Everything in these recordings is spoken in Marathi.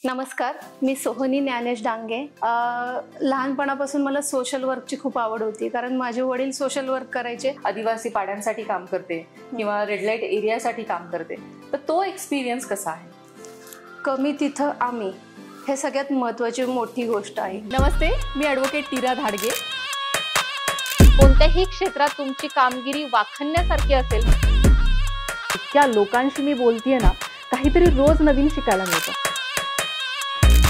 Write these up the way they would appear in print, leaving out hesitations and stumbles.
नमस्कार, मी सोहनी ज्ञानेश डांगे। लहानपणापासून मला सोशल वर्कची खूप आवड होती, कारण माझे वडील सोशल वर्क करायचे। आदिवासी पाड्यांसाठी काम करते किंवा रेड लाईट एरियासाठी काम करते, तर तो एक्सपिरियन्स कसा आहे? कमी तिथं आम्ही, हे सगळ्यात महत्त्वाची मोठी गोष्ट आहे। नमस्ते, मी ॲडव्होकेट टीरा धाडगे। कोणत्याही क्षेत्रात तुमची कामगिरी वाखाणण्यासारखी असेल, त्या लोकांशी मी बोलतेय ना, काहीतरी रोज नवीन शिकायला मिळतं।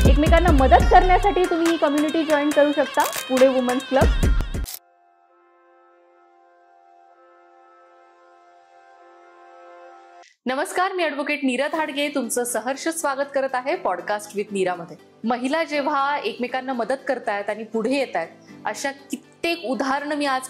एकमेकांना मदत करण्यासाठी तुम्ही ही कम्युनिटी जॉईन करू शकता, पुणे वुमन्स क्लब। नमस्कार, मी ॲडव्होकेट नीरा धाडगे तुमचं सहर्ष स्वागत करत आहे पॉडकास्ट विथ नीरामध्ये। महिला जेव्हा एकमेकांना मदत करतायत आणि पुढे येत आहेत, अशा कित्येक उदाहरणं मी आज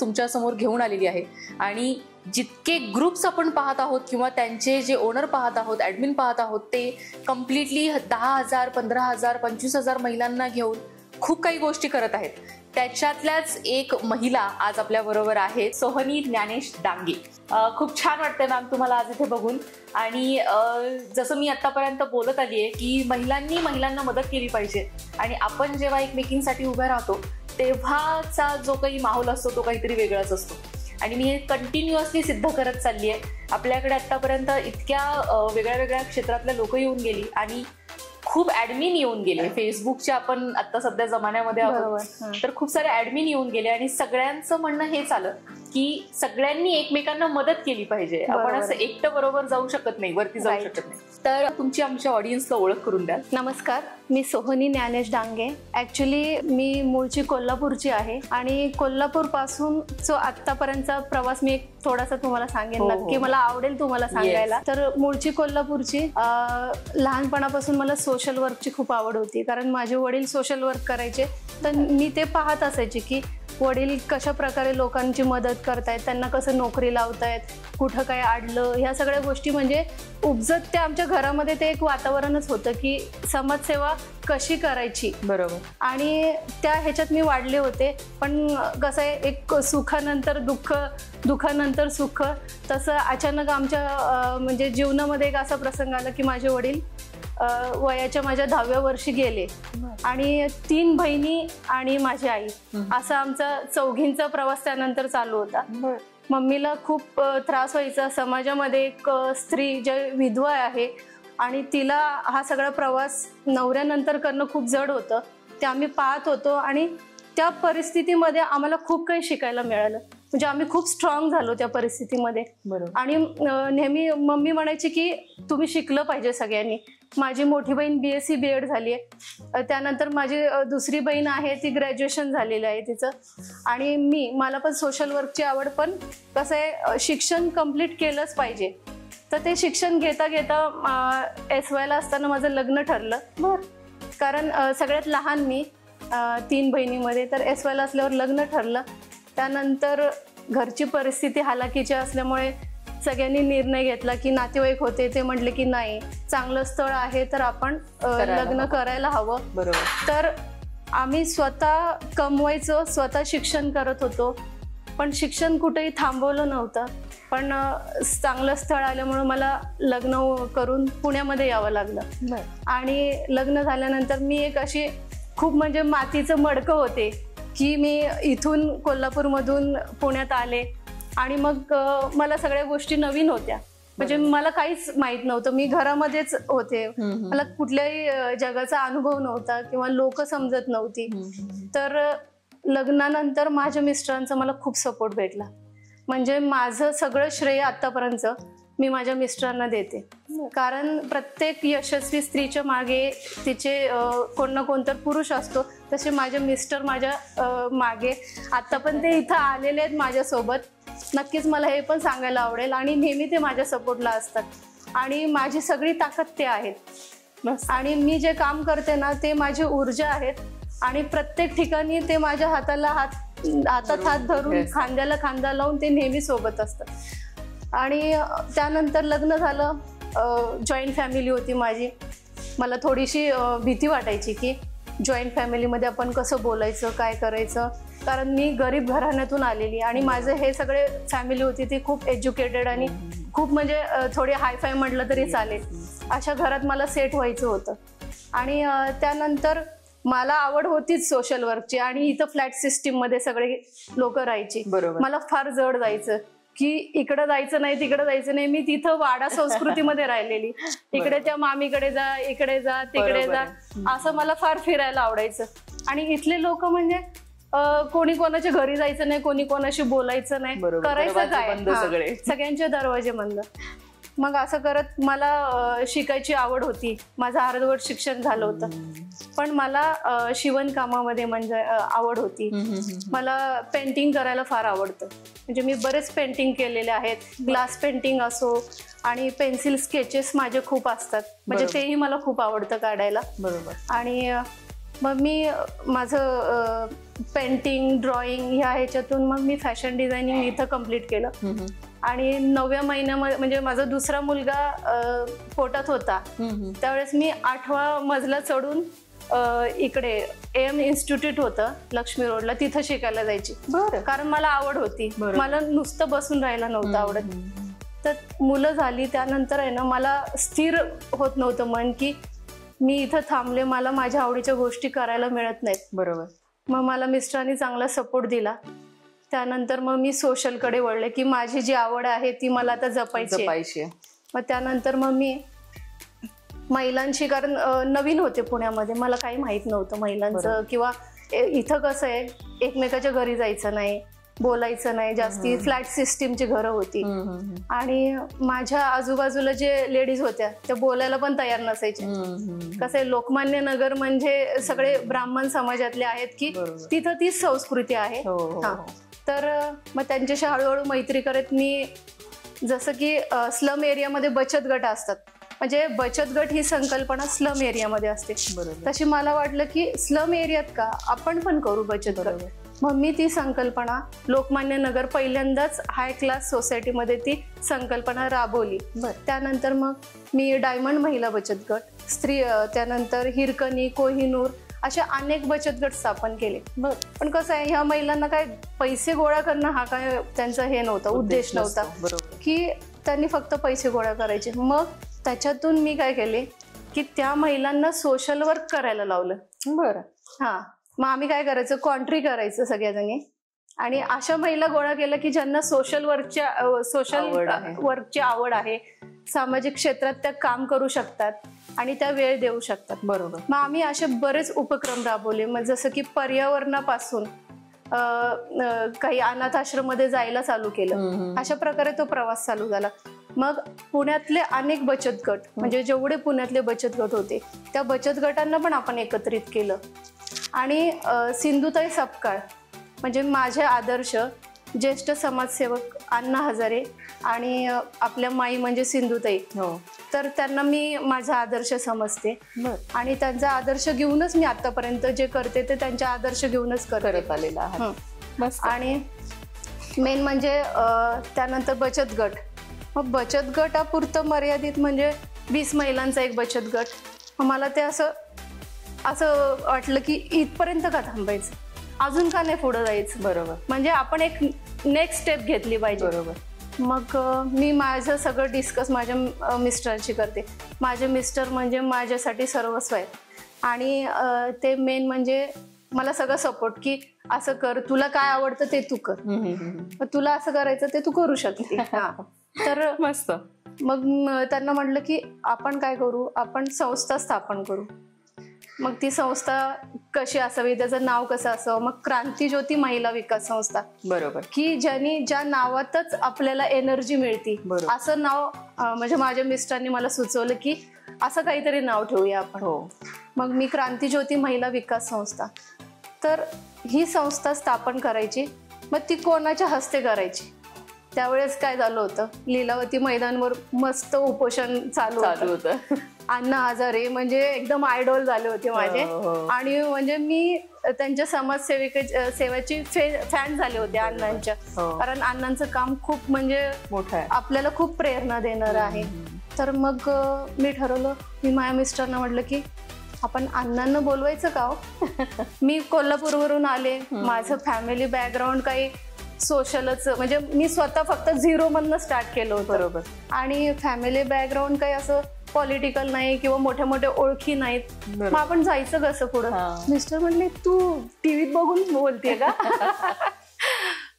तुमच्या समोर घेऊन आलेली आहे। आणि जितके ग्रुप्स आपण पाहत आहोत किंवा त्यांचे जे ओनर पाहत आहोत, ॲडमिन पाहत आहोत, ते कम्प्लिटली 10,000, 15,000, 25,000 महिलांना घेऊन खूप काही गोष्टी करत आहेत। त्याच्यातल्याच एक महिला आज आपल्या बरोबर आहे, सोहनी ज्ञानेश डांगे। खूप छान वाटतंय मॅम तुम्हाला आज इथे बघून। आणि जसं मी आतापर्यंत बोलत आली आहे की महिलांना मदत केली पाहिजे, आणि आपण जेव्हा एकमेकींसाठी उभे राहतो तेव्हाचा जो काही माहोल असतो तो काहीतरी वेगळाच असतो। आणि मी हे कंटिन्युअसली सिद्ध करत चालली आहे। आपल्याकडे आतापर्यंत इतक्या वेगळ्या वेगळ्या क्षेत्रातल्या लोक येऊन गेली आणि खूप ॲडमिन येऊन गेले। फेसबुकच्या आपण आता सध्या जमान्यामध्ये आहोत, तर खूप सारे ॲडमिन येऊन गेले आणि सगळ्यांचं म्हणणं हेच आलं की सगळ्यांनी एकमेकांना मदत केली पाहिजे। आपण असं एकटं बरोबर जाऊ शकत नाही, वरती जाऊ शकत नाही। तर तुमची आमच्या ऑडियन्सला ओळख करून द्या। नमस्कार, मी सोहनी ज्ञानेश डांगे। ॲक्च्युली मी मूळची कोल्हापूरची आहे आणि कोल्हापूर पासून जो आतापर्यंतचा प्रवास मी थोडासा तुम्हाला सांगेन, नक्की मला आवडेल तुम्हाला सांगायला। तर मूळची कोल्हापूरची, लहानपणापासून मला सोशल वर्कची खूप आवड होती, कारण माझे वडील सोशल वर्क करायचे। तर मी ते पाहत असायचे की वडील कशा प्रकारे लोकांची मदत करतायत, त्यांना कसं नोकरी लावतायत, कुठं काय अडलं, ह्या सगळ्या गोष्टी म्हणजे उपजत त्या आमच्या घरामध्ये ते एक वातावरणच होतं की समाजसेवा कशी करायची। बरोबर। आणि त्या ह्याच्यात मी वाढले होते। पण कसं आहे, एक सुखानंतर दुःख, दुःखानंतर सुख, तसं अचानक आमच्या म्हणजे जीवनामध्ये एक असा प्रसंग आला की माझे वडील वयाच्या माझ्या 10व्या वर्षी गेले आणि 3 बहिणी आणि माझी आई, असा आमचा चौघींचा प्रवास त्यानंतर चालू होता। मम्मीला खूप त्रास व्हायचा। समाजामध्ये एक स्त्री जे विधवा आहे आणि तिला हा सगळा प्रवास नवऱ्यानंतर करणं खूप जड होतं, ते आम्ही पाहत होतो। आणि त्या परिस्थितीमध्ये आम्हाला खूप काही शिकायला मिळालं, म्हणजे आम्ही खूप स्ट्रॉंग झालो त्या परिस्थितीमध्ये। आणि नेहमी मम्मी म्हणायची की तुम्ही शिकलं पाहिजे सगळ्यांनी। माझी मोठी बहीण BSc B.Ed झाली आहे, त्यानंतर माझी दुसरी बहीण आहे ती ग्रॅज्युएशन झालेलं आहे तिचं। आणि मला पण सोशल वर्कची आवड, पण कसं आहे, शिक्षण कम्प्लीट केलंच पाहिजे। तर ते शिक्षण घेता घेता SYला असताना माझं लग्न ठरलं। कारण सगळ्यात लहान मी 3 बहिणीमध्ये, तर SYला असल्यावर लग्न ठरलं। त्यानंतर घरची परिस्थिती हालाकीची असल्यामुळे सगळ्यांनी निर्णय घेतला की नातेवाईक होते, ते म्हटले की नाही, चांगलं स्थळ आहे तर आपण लग्न करायला हवं। बरोबर। तर आम्ही स्वतः कमवायचं, स्वतः शिक्षण करत होतो, पण शिक्षण कुठेही थांबवलं नव्हतं। पण चांगलं स्थळ आल्यामुळे मला लग्न करून पुण्यामध्ये यावं लागलं। आणि लग्न झाल्यानंतर मी एक अशी खूप म्हणजे मातीचं मडकं होते की मी इथून कोल्हापूरमधून पुण्यात आले आणि मग मला सगळ्या गोष्टी नवीन होत्या, म्हणजे मला काहीच माहित नव्हतं। मी घरामध्येच होते, मला कुठल्याही जगाचा अनुभव नव्हता किंवा लोक समजत नव्हती। तर लग्नानंतर माझ्या मिस्टरांचा मला खूप सपोर्ट भेटला, म्हणजे माझं सगळं श्रेय आतापर्यंत मी माझ्या मिस्टरांना देते। कारण प्रत्येक यशस्वी स्त्रीच्या मागे तिचे कोण ना कोण तर पुरुष असतो, तसे माझे मिस्टर माझ्या मागे आता पण ते इथं आलेले आहेत माझ्यासोबत। नक्कीच मला हे पण सांगायला आवडेल, आणि नेहमी ते माझ्या सपोर्टला असतात आणि माझी सगळी ताकद ते आहेत। आणि मी जे काम करते ना, ते माझी ऊर्जा आहेत आणि प्रत्येक ठिकाणी ते माझ्या हातात हात धरून, खांद्याला खांदा लावून ते नेहमी सोबत असतात। आणि त्यानंतर लग्न झालं, जॉईंट फॅमिली होती माझी। मला थोडीशी भीती वाटायची की जॉईंट फॅमिलीमध्ये आपण कसं बोलायचं, काय करायचं, कारण मी गरीब घराण्यातून आलेली आणि माझे हे सगळे फॅमिली होती ती खूप एज्युकेटेड आणि खूप म्हणजे थोडी हायफाय म्हटलं तरी चालेल अशा घरात मला सेट व्हायचं होतं। आणि त्यानंतर मला आवड होतीच सोशल वर्कची आणि इथं फ्लॅट सिस्टीम मध्ये सगळे लोक राहायची. बरोबर. मला फार जड जायचं की इकडे जायचं नाही तिकडे जायचं नाही. मी तिथं वाडा संस्कृतीमध्ये राहिलेली. इकडे त्या मामीकडे जा, इकडे जा, तिकडे जा, असं मला फार फिरायला आवडायचं. आणि इथले लोक म्हणजे कोणी कोणाच्या घरी जायचं नाही, कोणी कोणाशी बोलायचं नाही, करायचं काय, सगळ्यांचे दरवाजे बंद. मग असं करत मला शिकायची आवड होती. माझं अर्धवट शिक्षण झालं होतं, पण मला शिवणकामामध्ये म्हणजे आवड होती. मला पेंटिंग करायला फार आवडतं. म्हणजे मी बरेच पेंटिंग केलेले आहेत. ग्लास पेंटिंग असो आणि पेन्सिल स्केचेस माझे खूप असतात. म्हणजे तेही मला खूप आवडतं काढायला. बरोबर. आणि मग मी माझं पेंटिंग, ड्रॉइंग ह्याच्यातून मग मी फॅशन डिझायनिंग इथं कम्प्लीट केलं. आणि 9व्या महिन्यामध्ये म्हणजे माझा दुसरा मुलगा पोटात होता त्यावेळेस मी 8वा मजला चढून इकडे AM इन्स्टिट्यूट होतं लक्ष्मी रोडला, तिथं शिकायला जायची. कारण मला आवड होती. मला नुसतं बसून राहायला नव्हतं आवडत. तर मुलं झाली त्यानंतर आहे ना मला स्थिर होत नव्हतं मन की मी इथं थांबले, मला माझ्या आवडीच्या गोष्टी करायला मिळत नाहीत. बरोबर. मग मला मिस्टरांनी चांगला सपोर्ट दिला. त्यानंतर मग मी सोशलकडे वळले की माझी जी आवड आहे ती मला आता जपायची आहे. मग त्यानंतर मग मी महिलांशी, कारण नवीन होते पुण्यामध्ये, मला काही माहित नव्हतं महिलांचं किंवा इथं कसं आहे एकमेकाच्या घरी जायचं नाही, बोलायचं नाही जास्ती. फ्लॅट सिस्टीमची घरं होती आणि माझ्या आजूबाजूला जे लेडीज होत्या त्या बोलायला पण तयार नसायच्या. कसं आहे लोकमान्य नगर म्हणजे सगळे ब्राह्मण समाजातले आहेत की तिथं तीच संस्कृती आहे. तर मग त्यांच्याशी हळूहळू मैत्री करत मी, जसं की स्लम एरियामध्ये बचत गट असतात, म्हणजे बचत गट ही संकल्पना स्लम एरियामध्ये असते. तशी मला वाटलं की स्लम एरियात का आपण पण करू बचत गट. मग मी ती संकल्पना लोकमान्य नगर पहिल्यांदाच हाय क्लास सोसायटीमध्ये ती संकल्पना राबवली. त्यानंतर मग मी डायमंड महिला बचत गट, स्त्री, त्यानंतर हिरकणी, कोहिनूर अशा अनेक बचत गट स्थापन केले. पण कसं आहे ह्या महिलांना काय पैसे गोळा करणं हा काय त्यांचा हे नव्हता, उद्देश नव्हता की त्यांनी फक्त पैसे गोळा करायचे. मग त्याच्यातून मी काय केले की त्या महिलांना सोशल वर्क करायला लावलं. मग आम्ही काय करायचं, कॉन्ट्री करायचं सगळ्याजणी आणि अशा महिला गोळा केल्या की ज्यांना सोशल वर्कची आवड आहे, सामाजिक क्षेत्रात त्या काम करू शकतात आणि त्या वेळ देऊ शकतात. बरोबर. मग आम्ही असे बरेच उपक्रम राबवले. मग जसं की पर्यावरणापासून काही अनाथ आश्रममध्ये जायला चालू केलं. अशा प्रकारे तो प्रवास चालू झाला. मग पुण्यातले अनेक बचत गट, म्हणजे जेवढे पुण्यातले बचत गट होते त्या बचत गटांना पण आपण एकत्रित केलं. आणि सिंधुताई सपकाळ म्हणजे माझे आदर्श ज्येष्ठ समाजसेवक अण्णा हजारे आणि आपल्या माई म्हणजे सिंधुताई, तर त्यांना मी माझा आदर्श समजते. आणि त्यांचा आदर्श घेऊनच मी आतापर्यंत जे करते ते त्यांचा आदर्श घेऊनच करत आलेला आहे. आणि मेन म्हणजे त्यानंतर बचत गट. मग बचत गटापुरतं मर्यादित म्हणजे 20 महिलांचा एक बचत गट. मला ते असं वाटलं की इथपर्यंत का थांबायचं, अजून का नाही पुढे जायचं. बरोबर. म्हणजे आपण एक नेक्स्ट स्टेप घेतली पाहिजे. बरोबर. मग मी माझं सगळं डिस्कस माझ्या मिस्टरशी करते. माझे मिस्टर म्हणजे माझ्यासाठी सर्वस्व आहेत आणि ते मेन म्हणजे मला सगळं सपोर्ट की असं कर, तुला काय आवडतं ते तू कर, तुला असं करायचं ते तू करू शकते. तर मस्त. मग त्यांना म्हटलं की आपण काय करू, आपण संस्था स्थापन करू. मग ती संस्था कशी असावी, त्याचं नाव कसं असावं. मग क्रांतीज्योती महिला विकास संस्था. बरोबर. की ज्या नावातच आपल्याला एनर्जी मिळते असं नाव म्हणजे माझ्या मिस्टरांनी मला सुचवलं की असं काहीतरी नाव ठेवूया आपण. मग मी क्रांतीज्योती महिला विकास संस्था. तर ही संस्था स्थापन करायची. मग ती कोणाच्या हस्ते करायची. त्यावेळेस काय झालं होतं, लीलावती मैदानवर मस्त उपोषण चालू होतं. अण्णा हजारे म्हणजे एकदम आयडॉल झाले होते माझे. आणि म्हणजे मी त्यांच्या सेवेची फॅन झाले होते अण्णांच्या. कारण अण्णांचं काम खूप म्हणजे मोठं आहे, आपल्याला खूप प्रेरणा देणार आहे. तर मग मी ठरवलं, मी माझ्या मिस्टरना म्हटलं की आपण अण्णांना बोलवायचं का हो. मी कोल्हापूरवरून आले, माझं फॅमिली बॅकग्राऊंड काही सोशलच, म्हणजे मी स्वतः फक्त 0 मधनं स्टार्ट केलं होतं. बरोबर. आणि फॅमिली बॅकग्राऊंड काही असं पॉलिटिकल नाही किंवा मोठ्या मोठ्या ओळखी नाहीत. मग आपण जायचं कसं पुढं. मिस्टर म्हणले तू टीव्हीत बघून बोलतेय का.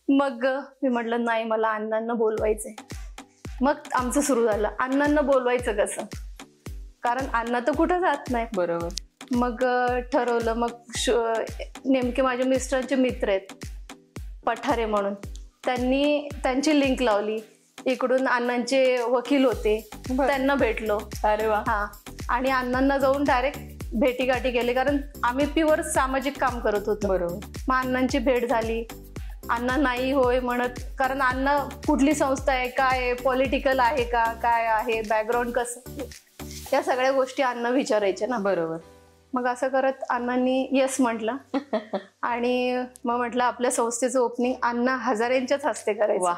मग मी म्हटलं नाही, मला अण्णांना बोलवायचंय. मग आमचं सुरू झालं, अण्णांना बोलवायचं कसं, कारण अण्णा तर कुठं जात नाही. बरोबर. मग ठरवलं. मग नेमके माझ्या मिस्टरांचे मित्र आहेत पठारे म्हणून, त्यांची लिंक लावली. इकडून अण्णांचे वकील होते, त्यांना भेटलो. अरे वा. हा. आणि अण्णांना जाऊन डायरेक्ट भेटीगाठी केली, कारण आम्ही प्युअर सामाजिक काम करत होतो. बरोबर. मग अण्णांची भेट झाली. अण्णा नाही होय म्हणत, कारण अण्णा कुठली संस्था आहे, काय आहे, पॉलिटिकल आहे का, काय आहे, बॅकग्राऊंड कसं, या सगळ्या गोष्टी अण्णा विचारायचे ना. बरोबर. मग असं करत अण्णांनी येस म्हटलं. आणि मग म्हटलं आपल्या संस्थेचं ओपनिंग अण्णा हजारेंच्याच हस्ते करायचं.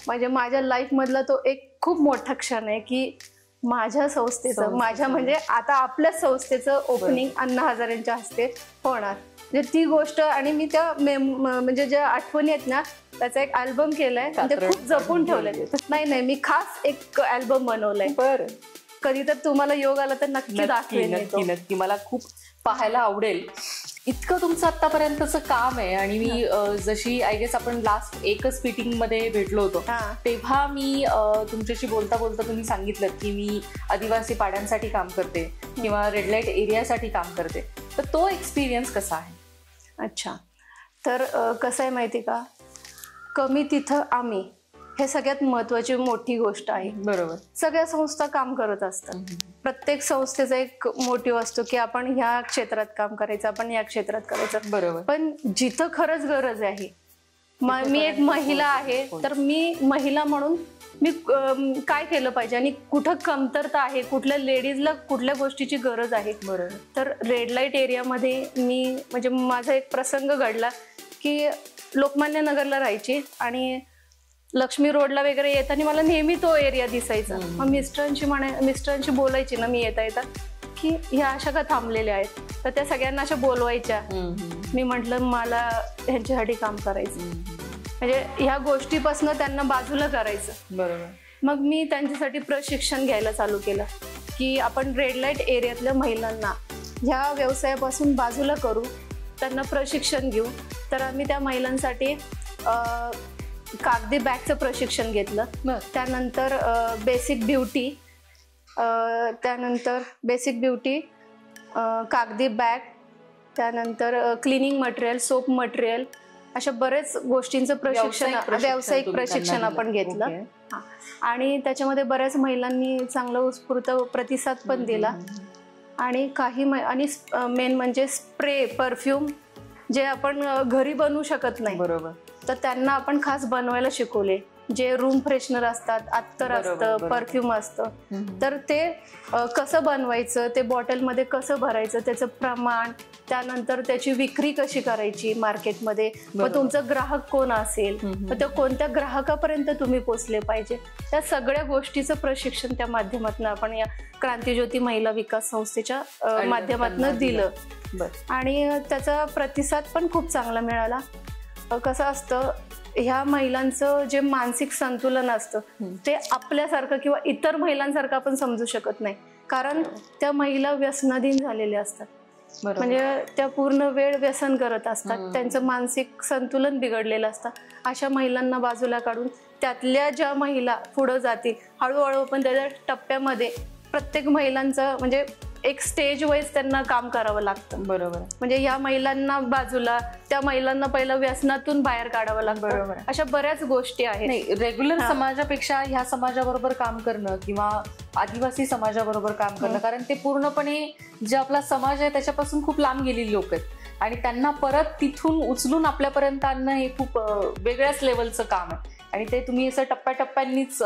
म्हणजे माझ्या लाईफ मधला तो एक खूप मोठा क्षण आहे की माझ्या संस्थेचं, माझ्या म्हणजे आता आपल्या संस्थेचं ओपनिंग अण्णा हजारेंच्या हस्ते होणार. म्हणजे ती गोष्ट, आणि मी त्या म्हणजे ज्या आठवणी आहेत ना, त्याचा एक अल्बम केलाय, ते खूप जपून ठेवलंय. नाही, मी खास एक अल्बम बनवलाय. बरं. कधी तर तुम्हाला योग आला तर नक्की दाखवेन. नक्की मला खूप पाहायला आवडेल. इतकं तुमचं आतापर्यंतचं काम आहे. आणि मी जशी आय गेस आपण लास्ट एकच मीटिंग मध्ये भेटलो होतो, तेव्हा मी तुमच्याशी बोलता बोलता तुम्ही सांगितलं की मी आदिवासी पाड्यांसाठी काम करते किंवा रेड लाईट एरियासाठी काम करते. तर तो एक्सपिरियन्स कसा आहे? अच्छा, तर कसं आहे माहिती का, कमी तिथं आम्ही, हे सगळ्यात महत्वाची मोठी गोष्ट आहे. बरोबर. सगळ्या संस्था काम करत असतात. प्रत्येक संस्थेचा एक मोटिव्ह असतो की आपण ह्या क्षेत्रात काम करायचं, आपण या क्षेत्रात करायचं. बरोबर. पण जिथं खरंच गरज आहे, मी एक महिला आहे, तर मी महिला म्हणून मी काय केलं पाहिजे आणि कुठं कमतरता आहे, कुठल्या लेडीजला कुठल्या गोष्टीची गरज आहे. बरोबर. तर रेड लाईट एरियामध्ये मी, म्हणजे माझा एक प्रसंग घडला की लोकमान्य नगरला राहायची आणि लक्ष्मी रोडला वगैरे येताना मला नेहमी तो एरिया दिसायचा. मग मिस्टरांशी बोलायची ना मी येता की ह्या अशा का थांबलेल्या आहेत, तर त्या सगळ्यांना अशा बोलवायच्या. मी म्हटलं मला ह्यांच्यासाठी काम करायचं, म्हणजे ह्या गोष्टीपासून त्यांना बाजूला करायचं. बरोबर. मग मी त्यांच्यासाठी प्रशिक्षण घ्यायला चालू केलं की आपण रेड लाईट एरियातल्या महिलांना ह्या व्यवसायापासून बाजूला करू, त्यांना प्रशिक्षण घेऊ. तर आम्ही त्या महिलांसाठी कागदी बॅगचं प्रशिक्षण घेतलं. त्यानंतर बेसिक ब्युटी, कागदी बॅग, त्यानंतर क्लिनिंग मटेरियल, सोप मटेरियल, अशा बरेच गोष्टींचं प्रशिक्षण, व्यावसायिक प्रशिक्षण आपण घेतलं. आणि त्याच्यामध्ये बऱ्याच महिलांनी चांगला उत्स्फूर्त प्रतिसाद पण दिला. आणि आणि मेन म्हणजे स्प्रे, परफ्यूम जे आपण घरी बनवू शकत नाही. बरोबर. तर त्यांना आपण खास बनवायला शिकवले. जे रूम फ्रेशनर असतात, अत्तर असतं, परफ्यूम असतं, तर ते कसं बनवायचं, ते बॉटलमध्ये कसं भरायचं, त्याचं प्रमाण, त्यानंतर त्याची विक्री कशी करायची मार्केटमध्ये, मग तुमचं ग्राहक कोण असेल, मग त्या कोणत्या ग्राहकापर्यंत तुम्ही पोचले पाहिजे, त्या सगळ्या गोष्टीचं प्रशिक्षण त्या माध्यमातून आपण या क्रांतिज्योती महिला विकास संस्थेच्या माध्यमातून दिलं. आणि त्याचा प्रतिसाद पण खूप चांगला मिळाला. कसं असतं, ह्या महिलांचं जे मानसिक संतुलन असतं ते आपल्यासारखं किंवा इतर महिलांसारखं आपण समजू शकत नाही, कारण त्या महिला व्यसनाधीन झालेल्या असतात. म्हणजे त्या पूर्ण वेळ व्यसन करत असतात, त्यांचं मानसिक संतुलन बिघडलेलं असतं. अशा महिलांना बाजूला काढून त्यातल्या ज्या महिला पुढे जातील हळूहळू, पण त्याच्या टप्प्यामध्ये प्रत्येक महिलांचं म्हणजे एक स्टेज वाईज त्यांना काम करावं लागतं. बरोबर. म्हणजे या महिलांना बाजूला, त्या महिलांना पहिलं व्यसनातून बाहेर काढावं लागतं. बरोबर. अशा बऱ्याच गोष्टी आहेत. रेग्युलर समाजापेक्षा ह्या समाजाबरोबर काम करणं किंवा आदिवासी समाजाबरोबर काम करणं, कारण ते पूर्णपणे जे आपला समाज आहे त्याच्यापासून खूप लांब गेलेली लोक आहेत आणि त्यांना परत तिथून उचलून आपल्यापर्यंत आणणं हे खूप वेगळ्याच लेवलचं काम आहे. आणि ते तुम्ही असं टप्प्याटप्प्यांनीच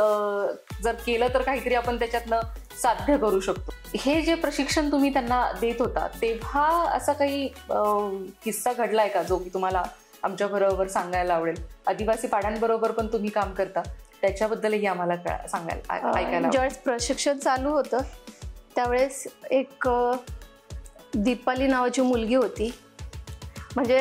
जर केलं तर काहीतरी आपण त्याच्यातनं साध्य करू शकतो. हे जे प्रशिक्षण तुम्ही त्यांना देत होता तेव्हा असा काही किस्सा घडलाय का जो की तुम्हाला आमच्या बरोबर सांगायला आवडेल? आदिवासी पाड्यांबरोबर पण तुम्ही काम करता, त्याच्याबद्दलही आम्हाला सांगायला, ऐकायला. ज्यावेळेस प्रशिक्षण चालू होतं त्यावेळेस एक दीपाली नावाची मुलगी होती. म्हणजे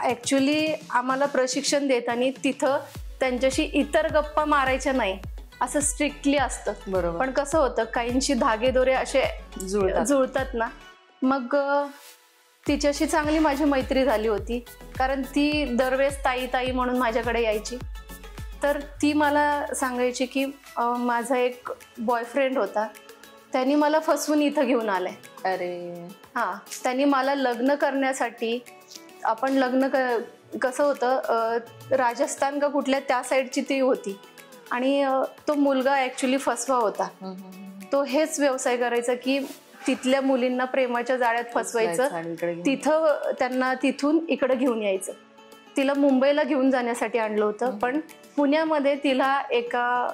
ॲक्च्युली आम्हाला प्रशिक्षण देताना तिथं त्यांच्याशी इतर गप्पा मारायच्या नाही असं स्ट्रिक्टली असतं. बरोबर. पण कसं होतं काहींशी धागेदोरे असे जुळतात ना, मग तिच्याशी चांगली माझी मैत्री झाली होती. कारण ती दरवेळेस ताई ताई म्हणून माझ्याकडे यायची. तर ती मला सांगायची की माझा एक बॉयफ्रेंड होता, त्यांनी मला फसवून इथं घेऊन आलाय. अरे हां, त्यांनी मला लग्न करण्यासाठी, आपण लग्न कसं होतं राजस्थान का कुठल्या त्या साईडची ती होती आणि तो मुलगा ॲक्च्युली फसवा होता. तो हेच व्यवसाय करायचा की तिथल्या मुलींना प्रेमाच्या जाळ्यात फसवायचं, तिथं त्यांना तिथून इकडं घेऊन यायचं. तिला मुंबईला घेऊन जाण्यासाठी आणलं होतं, पण पुण्यामध्ये तिला एका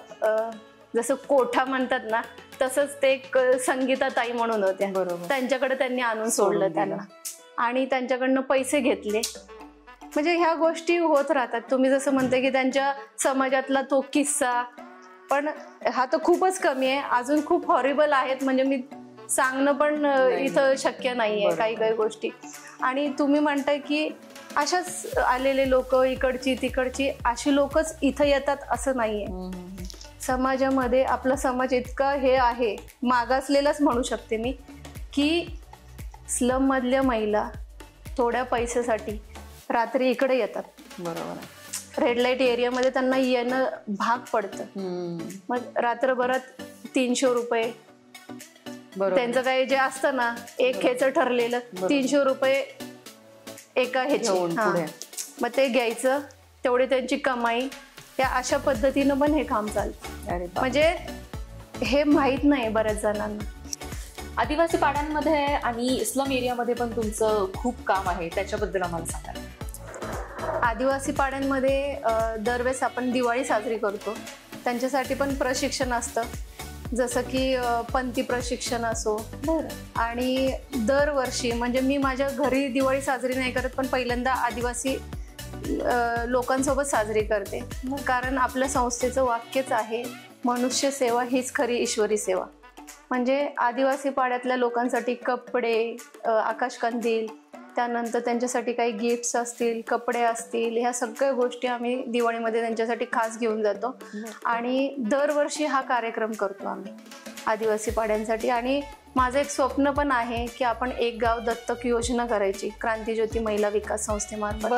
जसं कोठा म्हणतात ना तसंच ते एक संगीताताई म्हणून होत्या, त्यांच्याकडे त्यांनी आणून सोडलं त्यांना आणि त्यांच्याकडनं पैसे घेतले. म्हणजे ह्या गोष्टी होत राहतात. तुम्ही जसं म्हणते की त्यांच्या समाजातला तो किस्सा, पण हा तर खूपच कमी आहे. अजून खूप हॉरिबल आहेत, म्हणजे मी सांगणं पण इथं शक्य नाहीये काही काही गोष्टी. आणि तुम्ही म्हणताय की अशाच आलेले लोक इकडची तिकडची अशी लोकच इथं येतात असं नाहीये. समाजामध्ये आपला समाज इतका हे आहे, मागासलेलाच म्हणू शकते मी, की स्लम मधल्या महिला थोड्या पैशासाठी रात्री इकडे येतात. बरोबर. रेड लाईट एरियामध्ये त्यांना येणं भाग पडतं. मग रात्रभरात 300 रुपये त्यांचं काही जे असतं ना, एक ह्याचं ठरलेलं 300 रुपये एका ह्याची, मग ते घ्यायचं, तेवढी त्यांची कमाई. या अशा पद्धतीनं पण हे काम चालतं. म्हणजे हे माहीत नाही बऱ्याच जणांना. आदिवासी पाड्यांमध्ये आणि स्लम एरियामध्ये पण तुमचं खूप काम आहे, त्याच्याबद्दल आम्हाला सांगा. आदिवासी पाड्यांमध्ये दरवेळेस आपण दिवाळी साजरी करतो, त्यांच्यासाठी पण प्रशिक्षण असतं. जसं की पंथी प्रशिक्षण असो. आणि दरवर्षी म्हणजे मी माझ्या घरी दिवाळी साजरी नाही करत, पण पहिल्यांदा आदिवासी लोकांसोबत साजरी करते. कारण आपल्या संस्थेचं वाक्यच आहे, मनुष्य सेवा हीच खरी ईश्वरी सेवा. म्हणजे आदिवासी पाड्यातल्या लोकांसाठी कपडे, आकाशकंदील, त्यानंतर त्यांच्यासाठी काही गिफ्ट्स असतील, कपडे असतील, ह्या सगळ्या गोष्टी आम्ही दिवाळीमध्ये त्यांच्यासाठी खास घेऊन जातो. आणि दरवर्षी हा कार्यक्रम करतो आम्ही आदिवासी पाड्यांसाठी. आणि माझं एक स्वप्न पण आहे की आपण एक गाव दत्तक योजना करायची क्रांतिज्योती महिला विकास संस्थेमार्फत.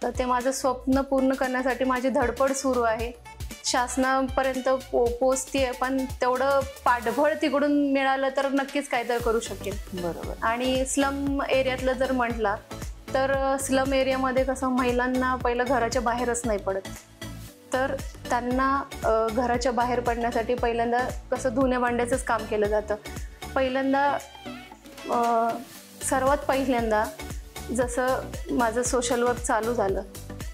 तर ते माझं स्वप्न पूर्ण करण्यासाठी माझी धडपड सुरू आहे. शासनापर्यंत पोचतीये, पण तेवढं पाठबळ तिकडून मिळालं तर नक्कीच काहीतरी करू शकेल. बरोबर. आणि स्लम एरियातलं जर म्हटलं तर स्लम एरियामध्ये कसं महिलांना पहिलं घराच्या बाहेरच नाही पडत. तर त्यांना घराच्या बाहेर पडण्यासाठी पहिल्यांदा कसं धुण्या भांड्याचंच काम केलं जातं. पहिल्यांदा सर्वात पहिल्यांदा जसं माझं सोशल वर्क चालू झालं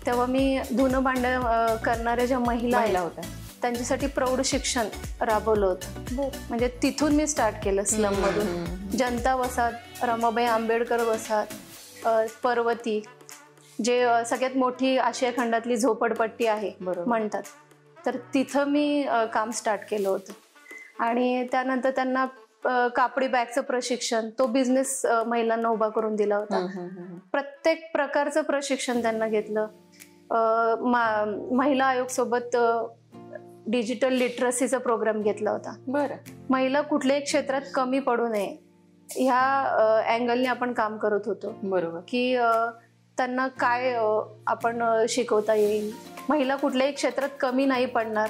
तेव्हा मी धुणं भांड्या करणाऱ्या ज्या महिला होत्या त्यांच्यासाठी प्रौढ शिक्षण राबवलं होतं. म्हणजे तिथून मी स्टार्ट केलं स्लममधून. जनता वसाहत, रमाबाई आंबेडकर वसाहत, पर्वती, जे सगळ्यात मोठी आशिया खंडातली झोपडपट्टी आहे म्हणतात, तर तिथं मी काम स्टार्ट केलं होतं. आणि त्यानंतर त्यांना कापडी बॅगचं प्रशिक्षण, तो बिझनेस महिलांना उभा करून दिला होता. प्रत्येक प्रकारचं प्रशिक्षण त्यांना घेतलं. महिला आयोग सोबत डिजिटल लिटरसीचा प्रोग्राम घेतला होता. महिला कुठल्याही क्षेत्रात कमी पडू नये ह्या अँगलने आपण काम करत होतो. बरोबर. की त्यांना काय आपण शिकवता येईल, महिला कुठल्याही क्षेत्रात कमी नाही पडणार,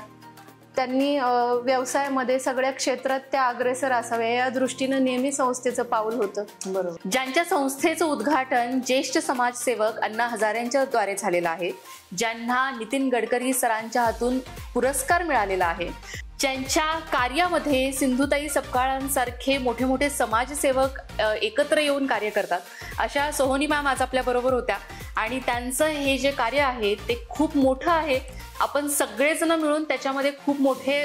त्यांनी व्यवसायामध्ये सगळ्या क्षेत्रात त्या अग्रेसर असाव्या या दृष्टीनं नेहमी संस्थेचं पाऊल होतं. बरोबर. ज्यांच्या संस्थेचं उद्घाटन ज्येष्ठ समाजसेवक अण्णा हजारेंच्या द्वारे झालेलं आहे, ज्यांना नितीन गडकरी सरांच्या हातून पुरस्कार मिळालेला आहे, ज्यांच्या कार्यामध्ये सिंधुताई सपकाळांसारखे मोठे मोठे समाजसेवक एकत्र येऊन कार्य करतात, अशा सोहोनी मॅम आज आपल्या बरोबर होत्या. आणि त्यांचं हे जे कार्य आहे ते खूप मोठं आहे. आपण सगळेजण मिळून त्याच्यामध्ये खूप मोठे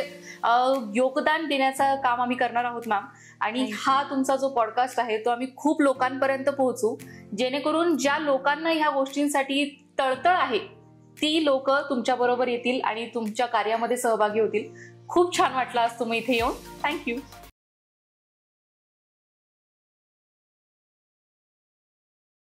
योगदान देण्याचं काम आम्ही करणार आहोत मॅम. आणि हा तुमचा जो पॉडकास्ट आहे तो आम्ही खूप लोकांपर्यंत पोहोचू, जेणेकरून ज्या लोकांना ह्या गोष्टींसाठी तळतळ आहे ती लोक तुमच्या बरोबर येतील आणि तुमच्या कार्यामध्ये सहभागी होतील. खूप छान वाटलं आज तुम्ही इथे येऊन. थँक्यू.